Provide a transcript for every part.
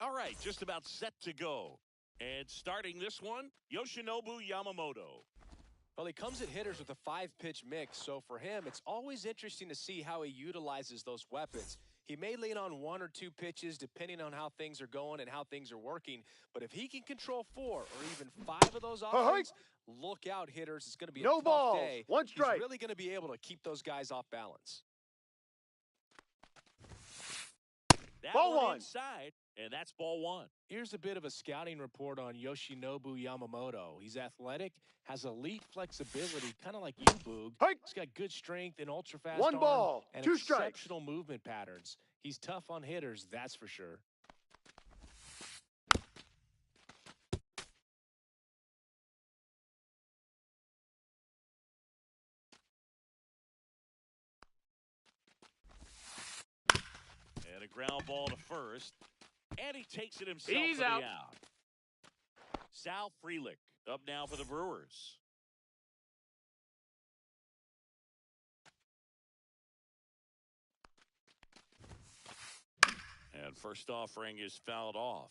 All right, just about set to go. And starting this one, Yoshinobu Yamamoto. Well, he comes at hitters with a 5-pitch mix, so for him, it's always interesting to see how he utilizes those weapons. He may lean on 1 or 2 pitches depending on how things are going and how things are working, but if he can control 4 or even 5 of those offerings, look out, hitters. It's going to be a tough day. One strike. He's really going to be able to keep those guys off balance. That Ball one one. inside, and that's ball one. Here's a bit of a scouting report on Yoshinobu Yamamoto. He's athletic, has elite flexibility, kind of like you, Boog. He's got good strength and ultra-fast One arm ball, and 2 strikes. exceptional movement patterns. He's tough on hitters, that's for sure. And a ground ball to first. And he takes it himself He's for out. the out. Sal Frelick up now for the Brewers. And first offering is fouled off.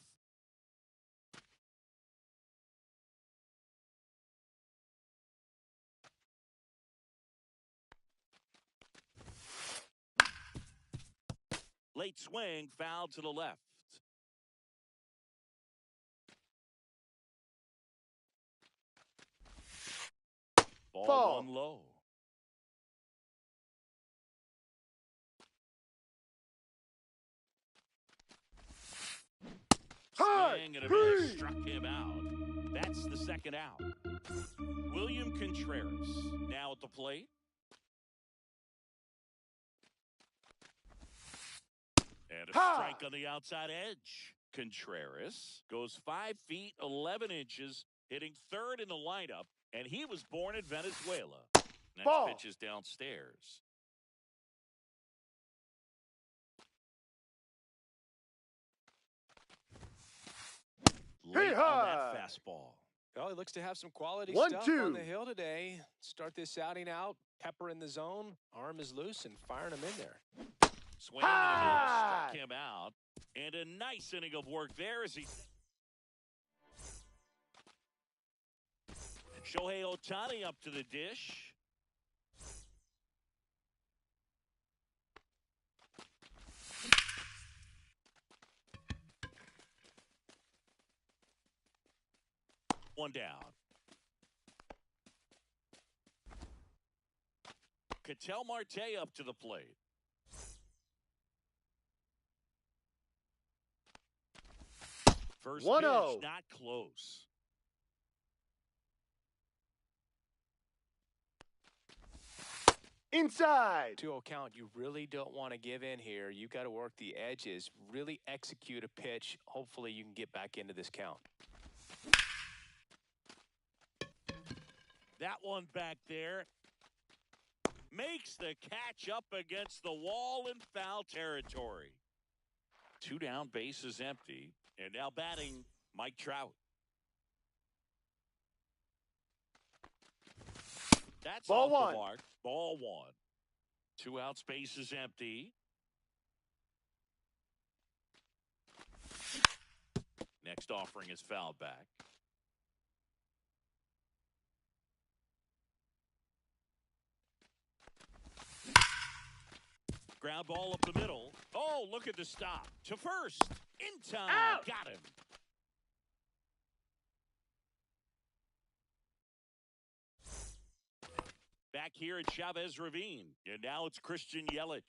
Late swing, foul to the left. Ball one low. Swing and a miss struck him out. That's the second out. William Contreras now at the plate. And a strike on the outside edge. Contreras goes 5 feet 11 inches, hitting third in the lineup, and he was born in Venezuela. Next pitch is downstairs. Late on that fastball. Well, he looks to have some quality stuff on the hill today. Start this outing out, pepper in the zone, arm is loose, and firing him in there. Swing and a miss, struck him out. And a nice inning of work there as he... Shohei Ohtani up to the dish. One down. Ketel Marte up to the plate. First pitch, not close. Inside. 2-0 count. You really don't want to give in here. You got to work the edges, really execute a pitch. Hopefully you can get back into this count. That one back there makes the catch up against the wall in foul territory. 2 down, bases empty, and now batting Mike Trout. That's ball off one. The mark. Ball one. 2 outs, bases empty. Next offering is fouled back. Ground ball up the middle. Oh, look at the stop. To first. In time. Out. Got him. Back here at Chavez Ravine. And now it's Christian Yelich.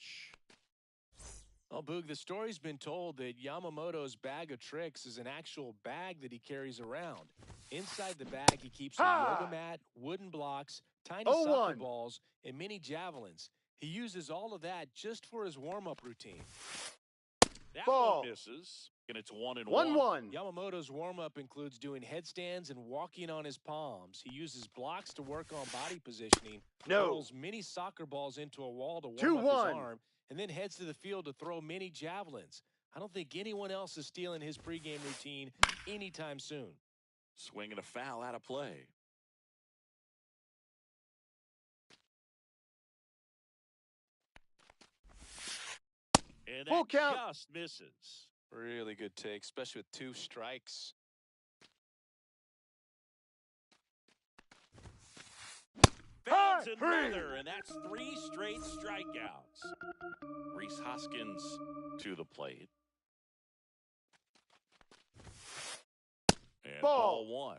Well, Boog, the story's been told that Yamamoto's bag of tricks is an actual bag that he carries around. Inside the bag, he keeps a yoga mat, wooden blocks, tiny soccer balls, and mini javelins. He uses all of that just for his warm-up routine. That one misses, and it's 1-1. 1-1. Yamamoto's warm-up includes doing headstands and walking on his palms. He uses blocks to work on body positioning, rolls mini soccer balls into a wall to warm up his arm, and then heads to the field to throw mini javelins. I don't think anyone else is stealing his pregame routine anytime soon. Swinging a foul out of play. And that just misses. Really good take, especially with 2 strikes. Fans another, and that's 3 straight strikeouts. Rhys Hoskins to the plate. And ball 1.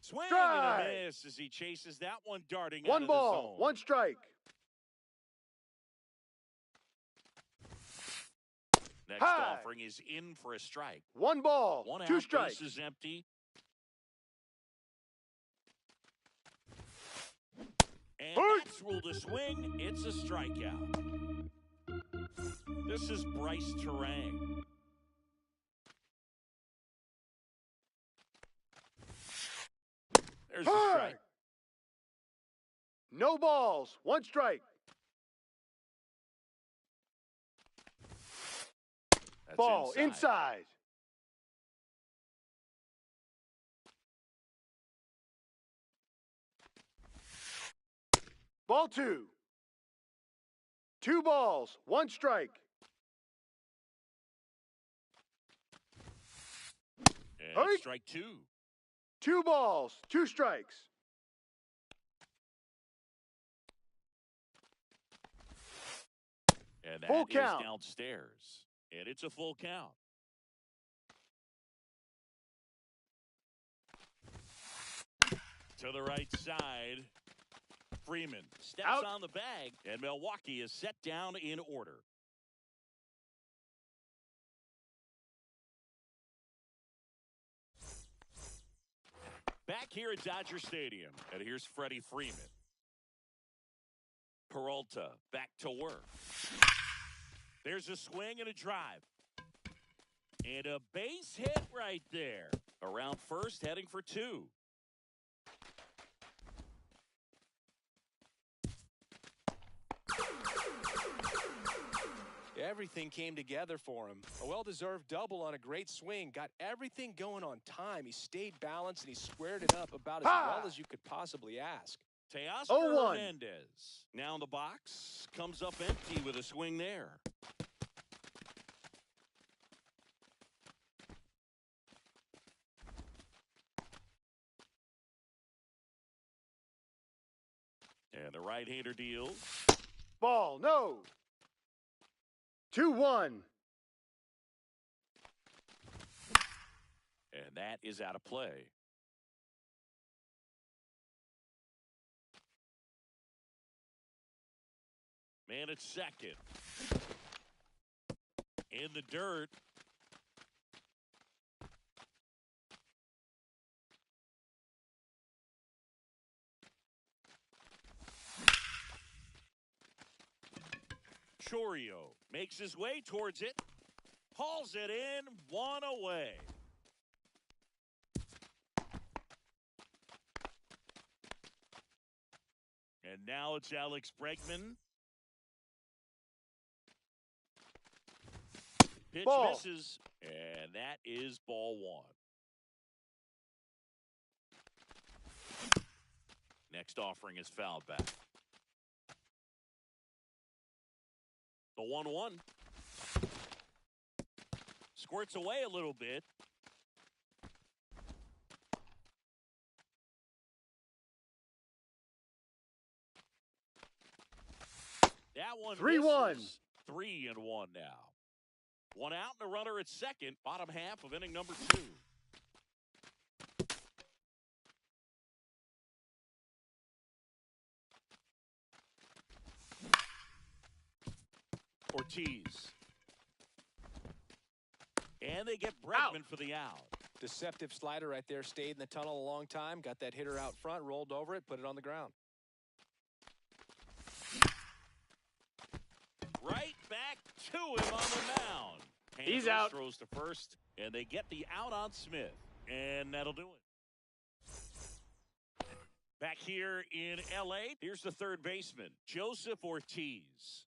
Swing and a miss as he chases that one darting out of the zone. 1 ball, 1 strike. Next offering is in for a strike. 1 ball, 1 2 out, strikes. Base is empty. And that's ruled a swing. It's a strikeout. This is Bryce Terang. There's a strike. No balls, 1 strike. That's ball inside. Ball 2. 2 balls, 1 strike. And strike 2. 2 balls, 2 strikes. And that full is count. Downstairs. And it's a full count. To the right side. Freeman steps out on the bag, and Milwaukee is set down in order. Back here at Dodger Stadium, and here's Freddie Freeman. Peralta back to work. There's a swing and a drive. And a base hit right there. Around first, heading for 2. Everything came together for him. A well-deserved double on a great swing. Got everything going on time. He stayed balanced, and he squared it up about as well as you could possibly ask. Teoscar Hernandez now in the box. Comes up empty with a swing there. And the right-hander deals. Ball, no. 2-1. And that is out of play. Man at second. In the dirt. Chorio makes his way towards it. Hauls it in, 1 away. And now it's Alex Bregman. Pitch misses, and that is ball 1. Next offering is fouled back. The 1-1. Squirts away a little bit. That one 3-1. 3-1 now. 1 out and a runner at second. Bottom half of inning number 2. Ortiz. And they get Bregman for the out. Deceptive slider right there. Stayed in the tunnel a long time. Got that hitter out front. Rolled over it. Put it on the ground. Right back to him on the mound. He's out. Throws to first, and they get the out on Smith. And that'll do it. Back here in L.A., here's the third baseman, Joseph Ortiz.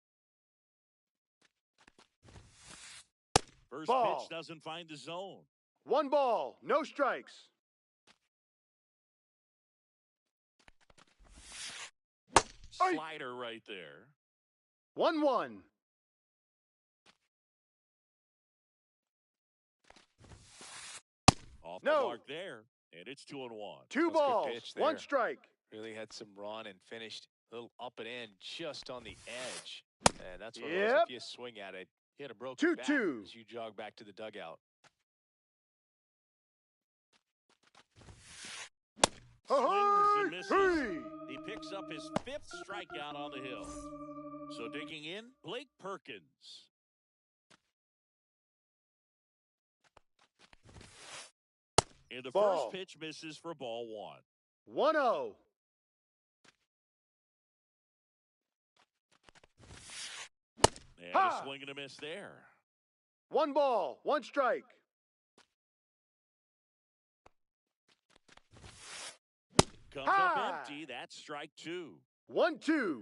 First pitch doesn't find the zone. 1 ball, no strikes. slider right there. 1-1. Off the mark there, and it's 2-1. Two balls, one strike. Really had some run and finished a little up and in just on the edge. And that's what it was. If you swing at it, you hit a broken back as you jog back to the dugout. Swings and misses. He picks up his 5th strikeout on the hill. So digging in, Blake Perkins. And the first pitch misses for ball 1. 1-0. And a swing and a miss there. 1 ball, 1 strike. Comes up empty. That's strike 2. 1-2.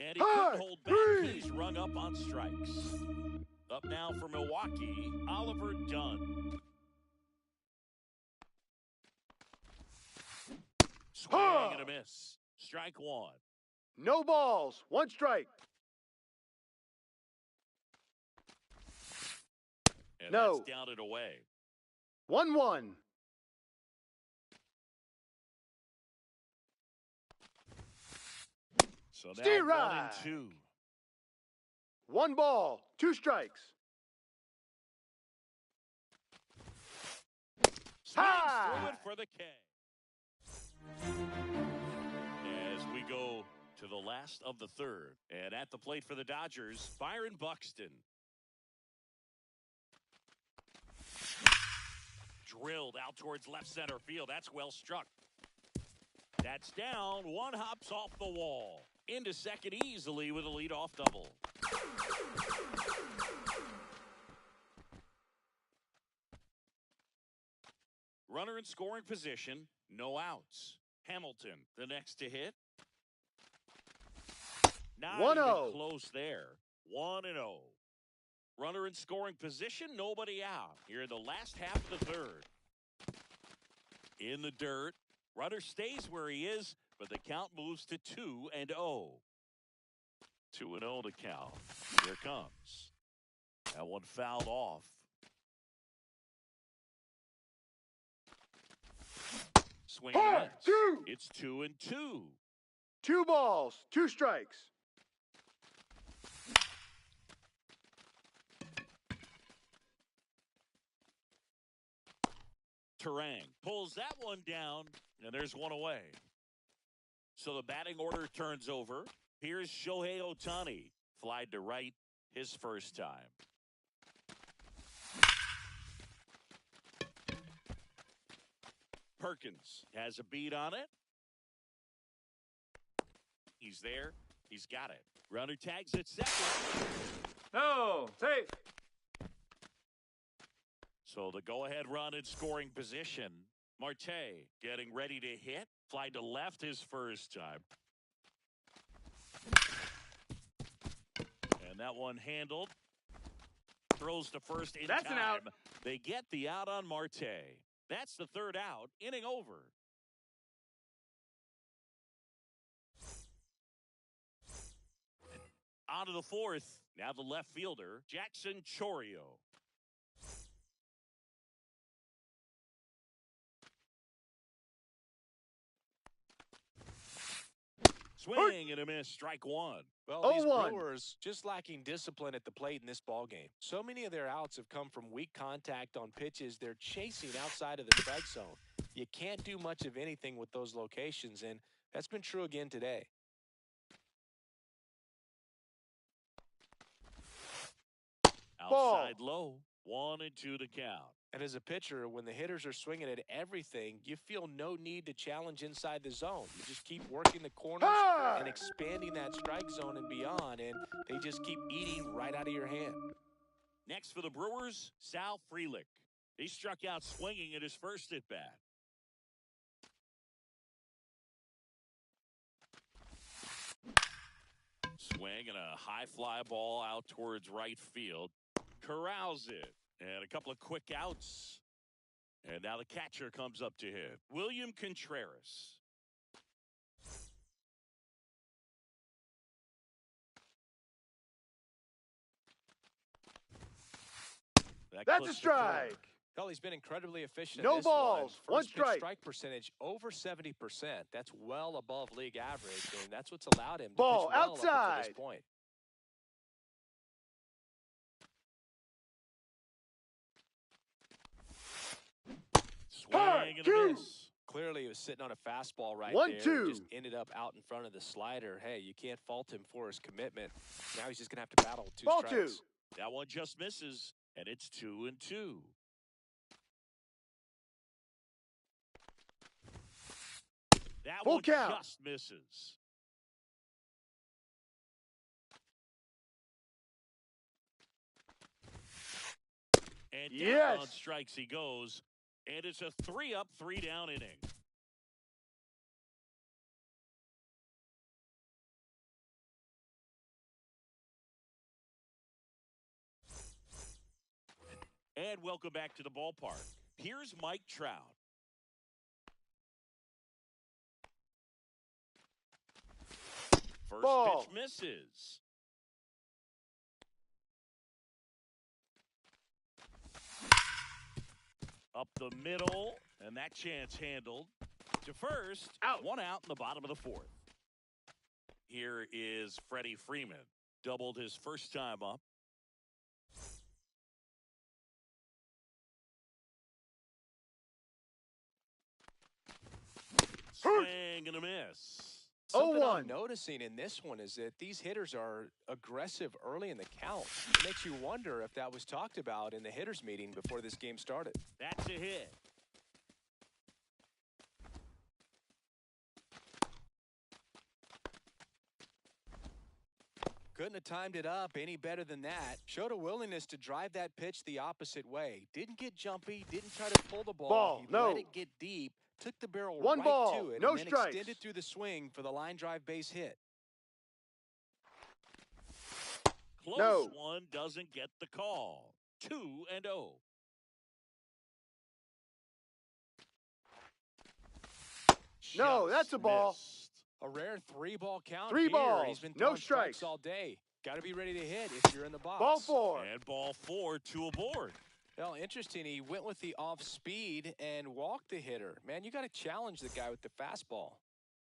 And he couldn't hold back. He's rung up on strikes. Up now for Milwaukee, Oliver Dunn. Swing and a miss. Strike 1. No balls, 1 strike. And that's down and away. 1-1. So now 1-2. 1 ball, 2 strikes. Swings through it for the K. As we go to the last of the 3rd. And at the plate for the Dodgers, Byron Buxton. Drilled out towards left center field. That's well struck. That's down. 1 hops off the wall. Into second easily with a leadoff double. Runner in scoring position. No outs. Hamilton, the next to hit. Not even close there. 1-0. Runner in scoring position, nobody out. Here in the last half of the 3rd. In the dirt. Runner stays where he is, but the count moves to 2-0. 2-0 to count. Here comes. That one fouled off. Swing and miss. It's 2-2. 2 balls, 2 strikes. Terang pulls that one down, and there's 1 away. So the batting order turns over. Here's Shohei Ohtani. Flied to right his first time. Perkins has a beat on it. He's there. He's got it. Runner tags at second. No, safe. So the go-ahead run in scoring position. Marte getting ready to hit. Fly to left his first time. And that one handled. Throws to first in time. An out. They get the out on Marte. That's the 3rd out. Inning over. On to the 4th. Now the left fielder, Jackson Chourio. Swing and a miss, strike 1. Well, these Brewers just lacking discipline at the plate in this ballgame. So many of their outs have come from weak contact on pitches they're chasing outside of the strike zone. You can't do much of anything with those locations, and that's been true again today. Outside low, 1-2 to count. And as a pitcher, when the hitters are swinging at everything, you feel no need to challenge inside the zone. You just keep working the corners and expanding that strike zone and beyond, and they just keep eating right out of your hand. Next for the Brewers, Sal Frelick. He struck out swinging at his first at-bat. Swing and a high fly ball out towards right field. Corrals it. And a couple of quick outs. And now the catcher comes up to hit. William Contreras. That's a strike. Well, he's been incredibly efficient. No in this balls. One One strike. Strike percentage over 70%. That's well above league average, and that's what's allowed him to Ball pitch well outside. up to this point. Swing and a miss. Clearly, he was sitting on a fastball right 1-2. there. Just ended up out in front of the slider. Hey, you can't fault him for his commitment. Now he's just going to have to battle with two Ball strikes. 2. That one just misses, and it's 2-2. That Full one count. just misses. And down on strikes he goes, and it's a 3-up, 3-down inning. And welcome back to the ballpark. Here's Mike Trout. First Ball. pitch misses. Up the middle, and that chance handled. To first, Out. 1 out in the bottom of the 4th. Here is Freddie Freeman. Doubled his first time up. Swing and a miss. Something 0-1. I'm noticing in this one is that these hitters are aggressive early in the count. It makes you wonder if that was talked about in the hitters meeting before this game started. That's a hit. Couldn't have timed it up any better than that. Showed a willingness to drive that pitch the opposite way. Didn't get jumpy, didn't try to pull the ball. He let it get deep, took the barrel One right ball, to it, no and then strikes. extended through the swing for the line drive base hit. Close one doesn't get the call. 2-0. No, that's a ball. Missed. A rare 3-ball count 3 here. balls, He's been no throwing strikes strikes. all day. Got to be ready to hit if you're in the box. Ball 4. And ball 4, 2 aboard. Well, interesting. He went with the off speed and walked the hitter. Man, you got to challenge the guy with the fastball.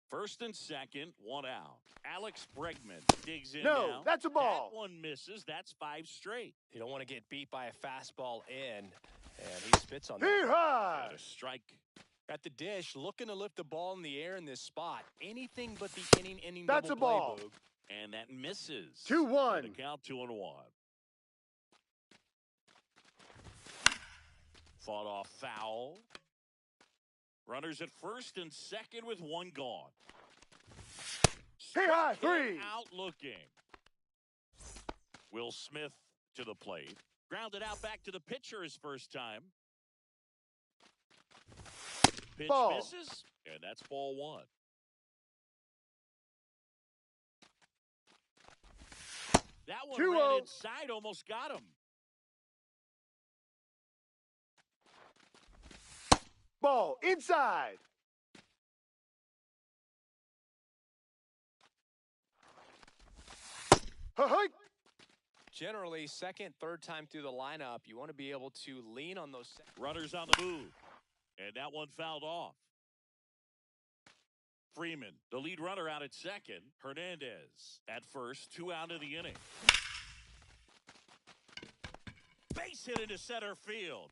First and second, 1 out. Alex Bregman digs in No, now. that's a ball. That one misses. That's 5 straight. You don't want to get beat by a fastball in, and he spits on Hit that. high. Got a strike. At the dish, looking to lift the ball in the air in this spot. Anything but the inning That's double a ball. play, Boog. And that misses. 2-1. And the count 2-1. Fought off foul. Runners at first and second with 1 gone. Hey, high, Struck him 3. out looking. Will Smith to the plate. Grounded out back to the pitcher his first time. Pitch Ball. misses, and that's ball 1. That one 2-0. ran inside, almost got him. Ball inside. Hike. Generally, second, third time through the lineup, you want to be able to lean on those. Runners on the move, and that one fouled off. Freeman, the lead runner out at second. Hernandez at first, 2 out of the inning. Base hit into center field.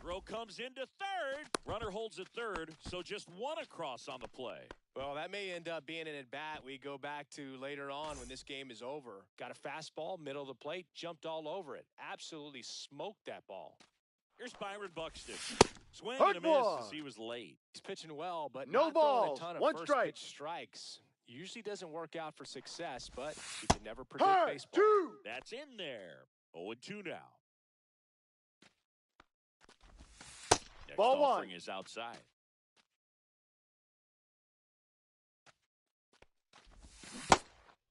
Throw comes into third. Runner holds at third, so just 1 across on the play. Well, that may end up being an at-bat we go back to later on when this game is over. Got a fastball, middle of the plate, jumped all over it. Absolutely smoked that ball. Here's Byron Buxton. Swing Hard and a miss ball. as he was late. He's pitching well, but No not throwing balls, a ton of 1 first strike. pitch strikes. Usually doesn't work out for success, but you can never predict Hard baseball. 2. That's in there. 0-2 now. Next Ball 1. offering is outside.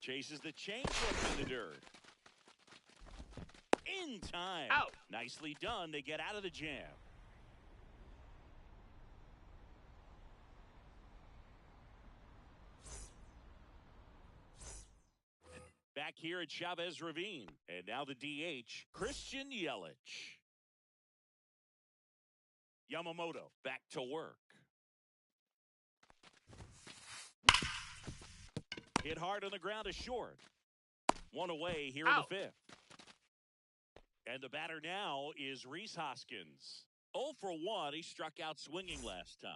Chases the changeup in the dirt. In time. Out. Nicely done. They get out of the jam. back here at Chavez Ravine. And now the DH, Christian Yelich. Yamamoto back to work. Hit hard on the ground is short. One away here in the fifth. And the batter now is Rhys Hoskins. 0 for 1. He struck out swinging last time.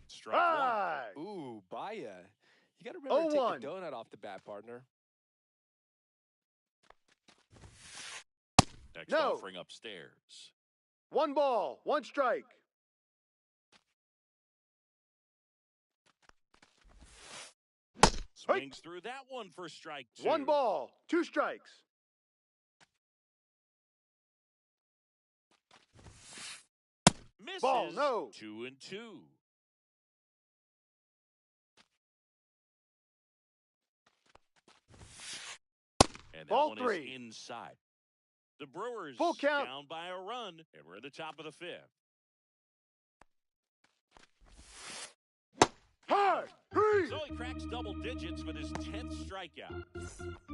Strike one. Ooh, Baya. You got to remember to take the donut off the bat, partner. Next offering upstairs. 1 ball, 1 strike. Swings through that one for strike 2. 1 ball, 2 strikes. Misses. Ball, no. 2-2. And that Ball one 3. is inside. The Brewers Full count. down by a run, and we're at the top of the fifth. Hard. So he cracks double digits with his 10th strikeout.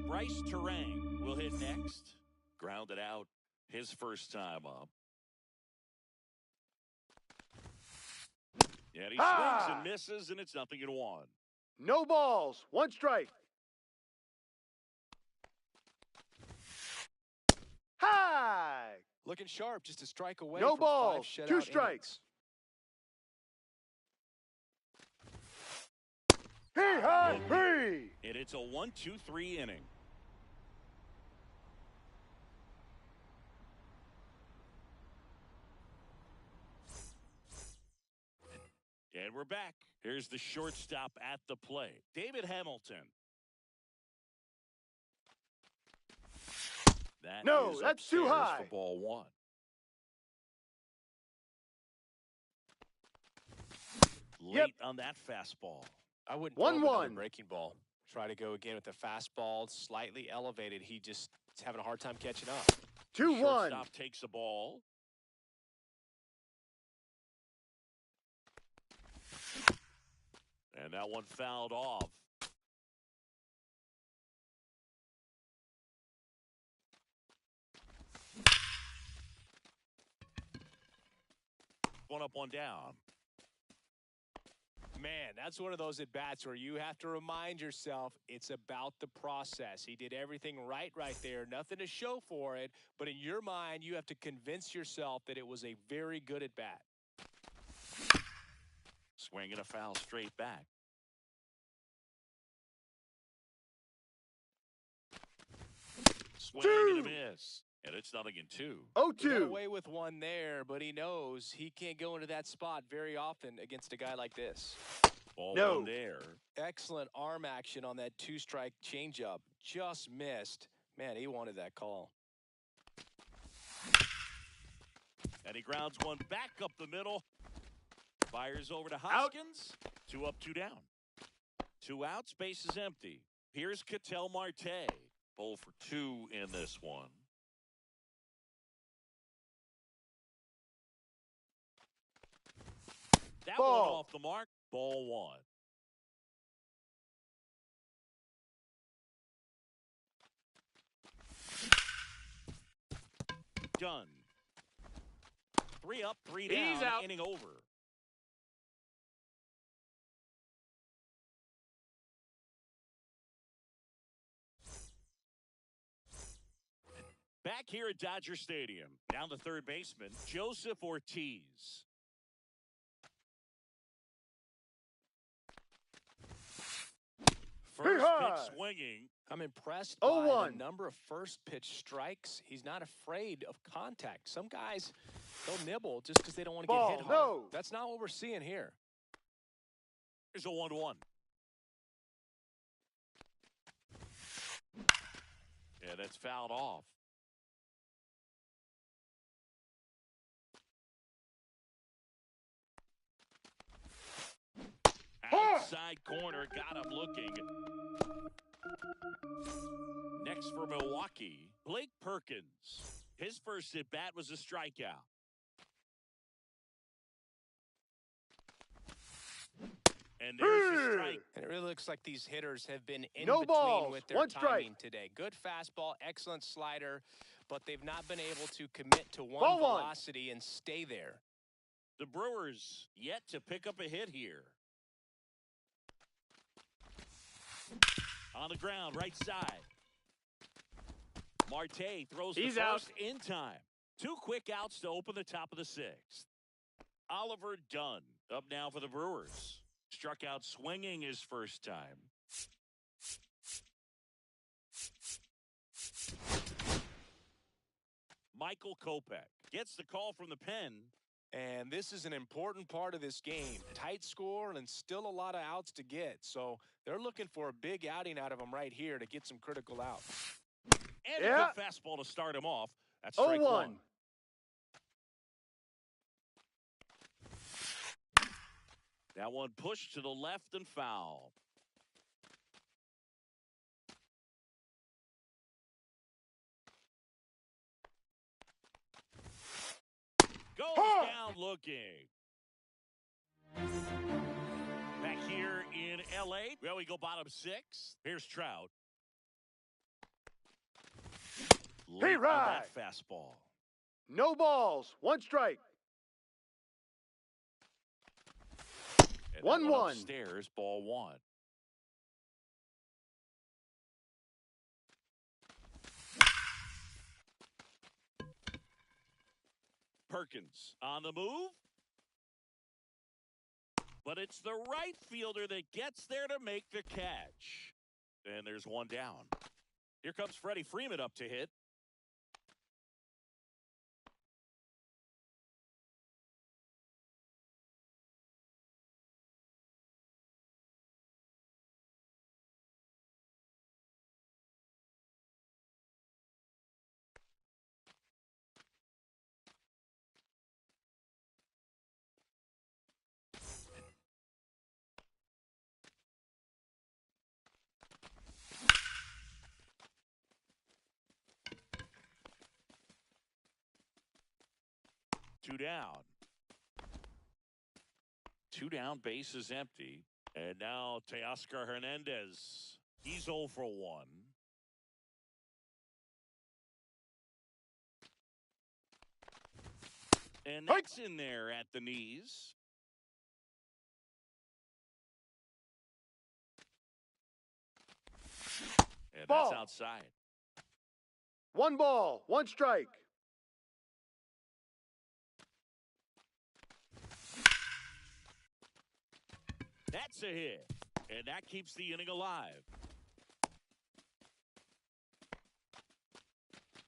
Bryce Terang will hit next. Grounded out his first time up. And he swings and misses, and it's 0-1. No balls, 1 strike. High. Looking sharp, just a strike away. No from balls, 5 2 shutout strikes. innings. Hee-haw-hee. And it's a 1-2-3 inning. And we're back. Here's the shortstop at the plate, David Hamilton. That's too high. For ball 1. Late on that fastball. I wouldn't 1-1. breaking ball. Try to go again with the fastball, slightly elevated. He just is having a hard time catching up. 2-1. Shortstop takes the ball. And that one fouled off. One up, one down. Man, that's one of those at-bats where you have to remind yourself it's about the process. He did everything right there. Nothing to show for it. But in your mind, you have to convince yourself that it was a very good at-bat. Swinging a foul straight back. Swing and a miss. And it's 0-2. He got away with one there, but he knows he can't go into that spot very often against a guy like this. Ball one there. Excellent arm action on that 2-strike changeup. Just missed. Man, he wanted that call. And he grounds one back up the middle. Fires over to Hoskins. 2 up, 2 down. 2 outs, base is empty. Here's Ketel Marte. 0 for 2 in this one. That one off the mark. Ball 1. Done. 3 up, 3 down. He's out. Inning over. Back here at Dodger Stadium. Down the third baseman, Joseph Ortiz. First pitch swinging. I'm impressed by the number of first pitch strikes. He's not afraid of contact. Some guys, they'll nibble just because they don't want to get hit hard. That's not what we're seeing here. Here's a 1-1. Yeah, that's fouled off. Outside corner, got him looking. Next for Milwaukee, Blake Perkins. His first at-bat was a strikeout. And there's a strike. And it really looks like these hitters have been in No between balls, with their one strike. timing today. Good fastball, excellent slider, but they've not been able to commit to one Ball one. velocity and stay there. The Brewers yet to pick up a hit here. On the ground, right side. Marte throws He's the out. first in time. 2 quick outs to open the top of the 6th. Oliver Dunn up now for the Brewers. Struck out swinging his first time. Michael Kopech gets the call from the pen. And this is an important part of this game. Tight score and still a lot of outs to get. So they're looking for a big outing out of them right here to get some critical outs. And a good fastball to start him off. That's strike 0-1. one. That one pushed to the left and foul. Goes down looking. Back here in L.A. Well, we go bottom 6. Here's Trout. Late on that fastball. No balls, 1 strike. 1-1. Upstairs, ball 1. Perkins on the move. But it's the right fielder that gets there to make the catch. And there's one down. Here comes Freddie Freeman up to hit. Two down. 2 down, base is empty. And now Teoscar Hernandez. He's 0 for 1. And that's in there at the knees. And that's outside. 1 ball, 1 strike. That's a hit. And that keeps the inning alive.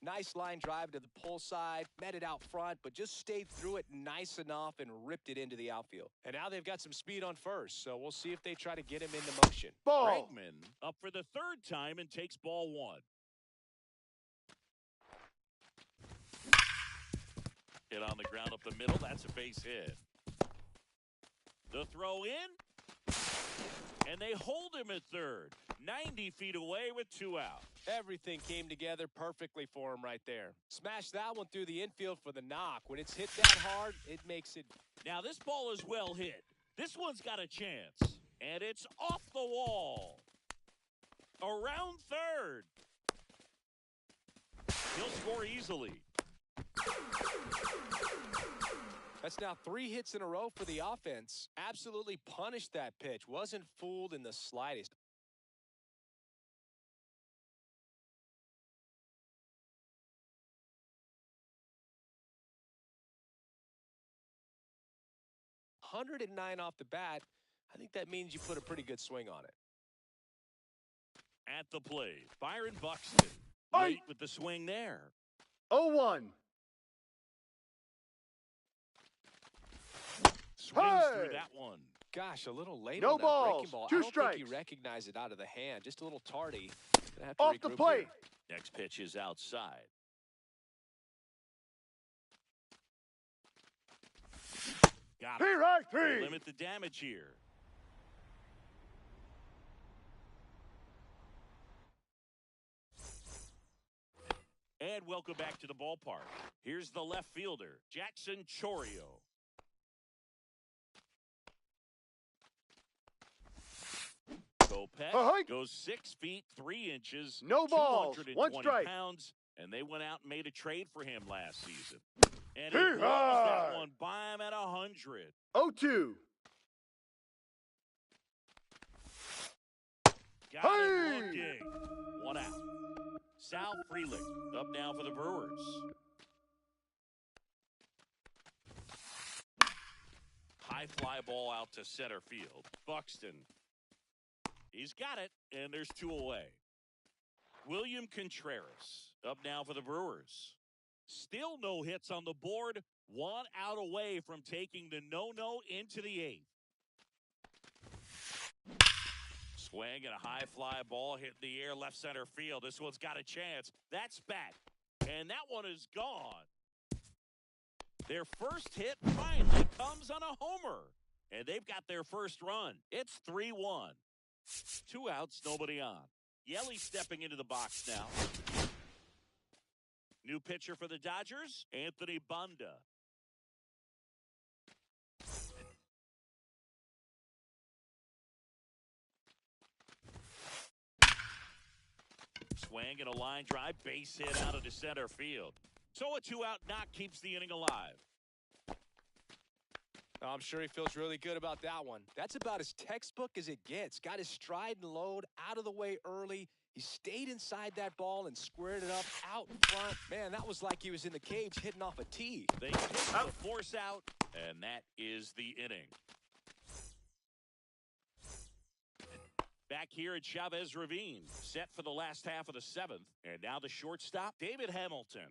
Nice line drive to the pull side, met it out front, but just stayed through it nice enough and ripped it into the outfield. And now they've got some speed on first, so we'll see if they try to get him into motion. Ball. Bregman up for the 3rd time and takes ball 1. Hit on the ground up the middle. That's a base hit. The throw in. And they hold him at 3rd. 90 feet away with 2 out. Everything came together perfectly for him right there. Smashed that one through the infield for the knock. When it's hit that hard, it makes it. Now this ball is well hit. This one's got a chance. And it's off the wall. Around 3rd. He'll score easily. That's now 3 hits in a row for the offense. Absolutely punished that pitch. Wasn't fooled in the slightest. .109 off the bat. I think that means you put a pretty good swing on it. At the plate, Byron Buxton. Late with the swing there. 0-1. Swings through that one. Gosh, a little late No on that balls, breaking ball. 2 I don't strikes. think he recognized it out of the hand. Just a little tardy. Gonna have to Off the regroup plate. here. Next pitch is outside. Got it. Right, 3. Limit the damage here. And welcome back to the ballpark. Here's the left fielder, Jackson Chourio. Kopech goes 6 feet 3 inches, No balls. 1 220 strike. pounds, and they went out and made a trade for him last season. And he blows that one by him at 100. 0-2. Got him looking. 1 out. Sal Frelick up now for the Brewers. High fly ball out to center field. Buxton. He's got it, and there's 2 away. William Contreras up now for the Brewers. Still no hits on the board. 1 out away from taking the no-no into the 8th. Swing and a high fly ball hit in the air left center field. This one's got a chance. That's back. And that one is gone. Their first hit finally comes on a homer. And they've got their first run. It's 3-1. 2 outs, nobody on. Yelly stepping into the box now. New pitcher for the Dodgers, Anthony Banda. Swing and a line drive, base hit out of the center field. So a 2-out knock keeps the inning alive. I'm sure he feels really good about that one. That's about as textbook as it gets. Got his stride and load out of the way early. He stayed inside that ball and squared it up out front. Man, that was like he was in the cage hitting off a tee. They hit the force out, and that is the inning. Back here at Chavez Ravine, set for the last half of the 7th. And now the shortstop, David Hamilton.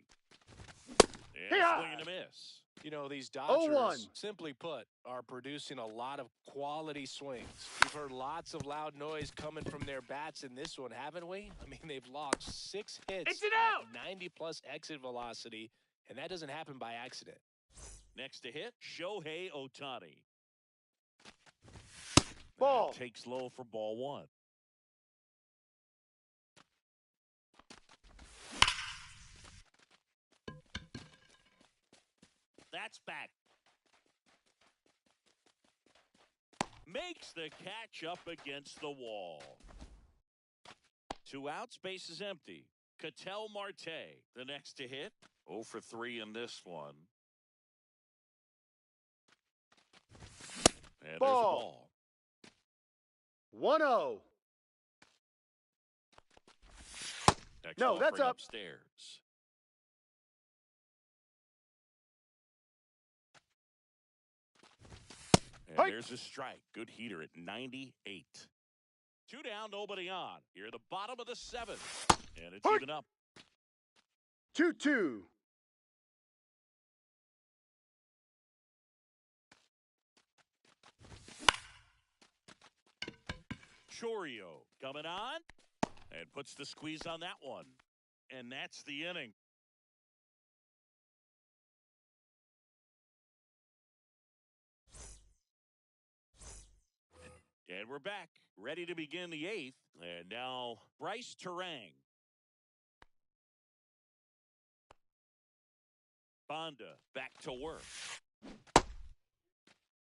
And a swing and a miss. You know, these Dodgers, simply put, are producing a lot of quality swings. We've heard lots of loud noise coming from their bats in this one, haven't we? I mean, they've logged 6 hits It's an out! at 90-plus exit velocity, and that doesn't happen by accident. Next to hit, Shohei Ohtani. Ball. Takes low for ball 1. That's back. Makes the catch up against the wall. 2 outs, base is empty. Ketel Marte, the next to hit. 0 for 3 in this one. And there's a ball. 1-0. Next No, that's offering up. Upstairs. And there's a strike. Good heater at 98. 2 down, nobody on. Here at the bottom of the 7th. And it's even up. 2-2. Chourio coming on. And puts the squeeze on that one. And that's the inning. And we're back, ready to begin the 8th. And now Bryce Terang. Banda back to work.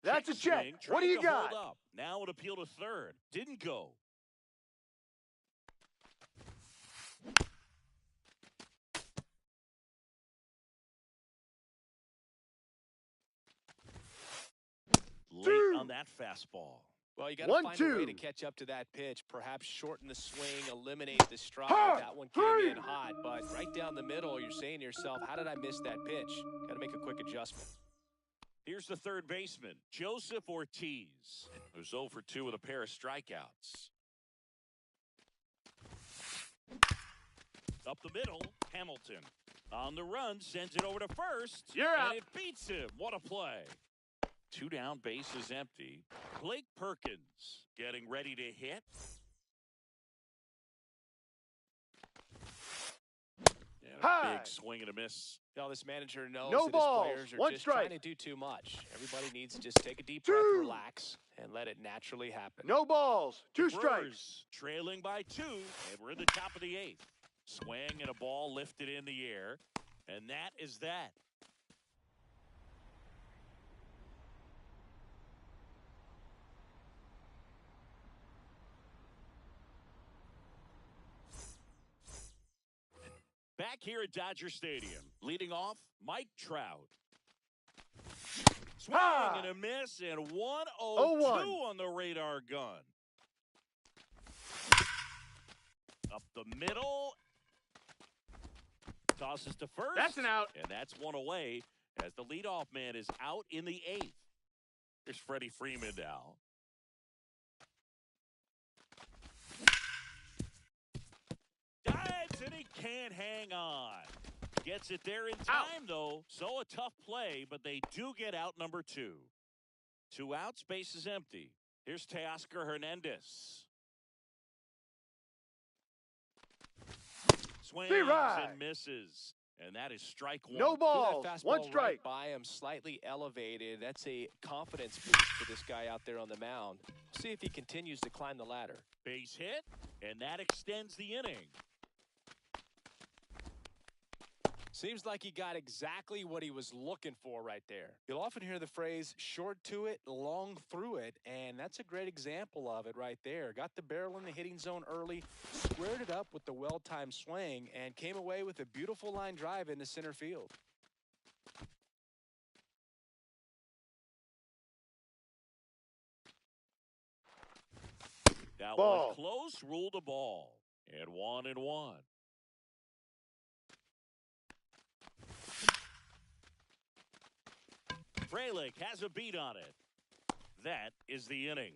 That's a check. Swing, What do you trying to hold got? up. Now an appeal to third. Didn't go. Late on that fastball. Well, you got to find a way to catch up to that pitch. Perhaps shorten the swing, eliminate the stride. That one came in hot, but right down the middle, you're saying to yourself, how did I miss that pitch? Got to make a quick adjustment. Here's the third baseman, Joseph Ortiz, who's 0 for 2 with a pair of strikeouts. Up the middle, Hamilton. On the run, sends it over to first. You're out. And it beats him. What a play. 2 down, base is empty. Blake Perkins getting ready to hit. And a big swing and a miss. Now, this manager knows No that balls. his players are 1 just strike. trying to do too much. Everybody needs to just take a deep breath, relax, and let it naturally happen. No balls. 2 Brewers strikes. trailing by 2, and we're in the top of the 8th. Swing and a ball lifted in the air, and that is that. back here at Dodger Stadium. Leading off, Mike Trout. Swing and a miss, and 1-0-2 on the radar gun. Up the middle. Tosses to first. That's an out. And that's one away as the leadoff man is out in the 8th. Here's Freddie Freeman now. Dives, and he can't hang on. Gets it there in time, though. So a tough play, but they do get out number 2. 2 outs, base is empty. Here's Teoscar Hernandez. Swings and misses. And that is strike 1. No balls. 1 strike. Right by him, slightly elevated. That's a confidence boost for this guy out there on the mound. See if he continues to climb the ladder. Base hit, and that extends the inning. Seems like he got exactly what he was looking for right there. You'll often hear the phrase, short to it, long through it, and that's a great example of it right there. Got the barrel in the hitting zone early, squared it up with the well-timed swing, and came away with a beautiful line drive into center field. That was close, ruled a ball, and 1-1. Frelick has a beat on it. That is the inning.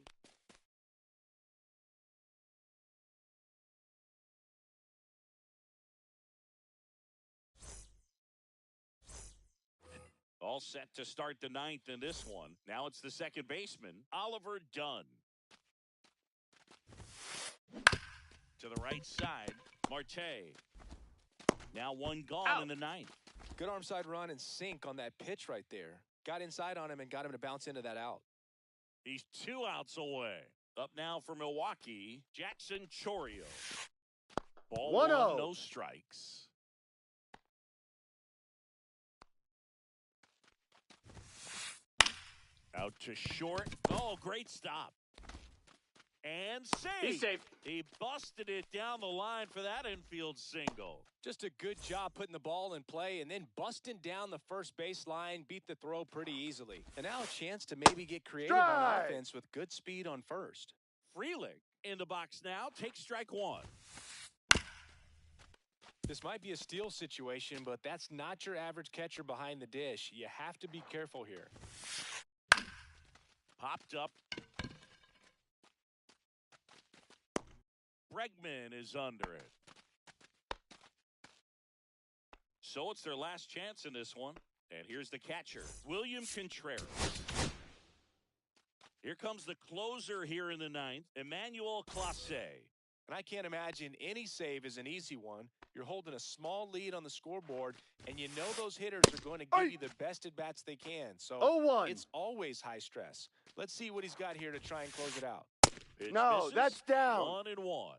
All set to start the 9th in this one. Now it's the second baseman, Oliver Dunn. To the right side, Marte. Now 1 gone in the 9th. Good arm side run and sink on that pitch right there. Got inside on him and got him to bounce into that out. He's 2 outs away. Up now for Milwaukee, Jackson Chourio. Ball 1, no strikes. Out to short. Oh, great stop. And safe. He's safe. He busted it down the line for that infield single. Just a good job putting the ball in play and then busting down the first baseline, beat the throw pretty easily. And now a chance to maybe get creative on offense with good speed on first. Frelick in the box now. Takes strike 1. This might be a steal situation, but that's not your average catcher behind the dish. You have to be careful here. Popped up. Bregman is under it. So it's their last chance in this one. And here's the catcher, William Contreras. Here comes the closer here in the 9th, Emmanuel Clase. And I can't imagine any save is an easy one. You're holding a small lead on the scoreboard, and you know those hitters are going to give you the best at-bats they can. So it's always high stress. Let's see what he's got here to try and close it out. Pitch no, misses. That's down. 1-1.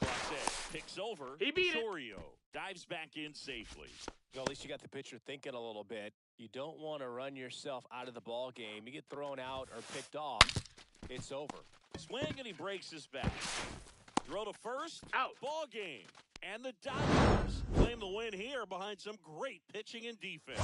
Clase picks over. He beat Chourio dives back in safely. Well, at least you got the pitcher thinking a little bit. You don't want to run yourself out of the ball game. You get thrown out or picked off, it's over. Swing, and he breaks his back. Throw to first. Out. Ball game. And the Dodgers claim the win here behind some great pitching and defense.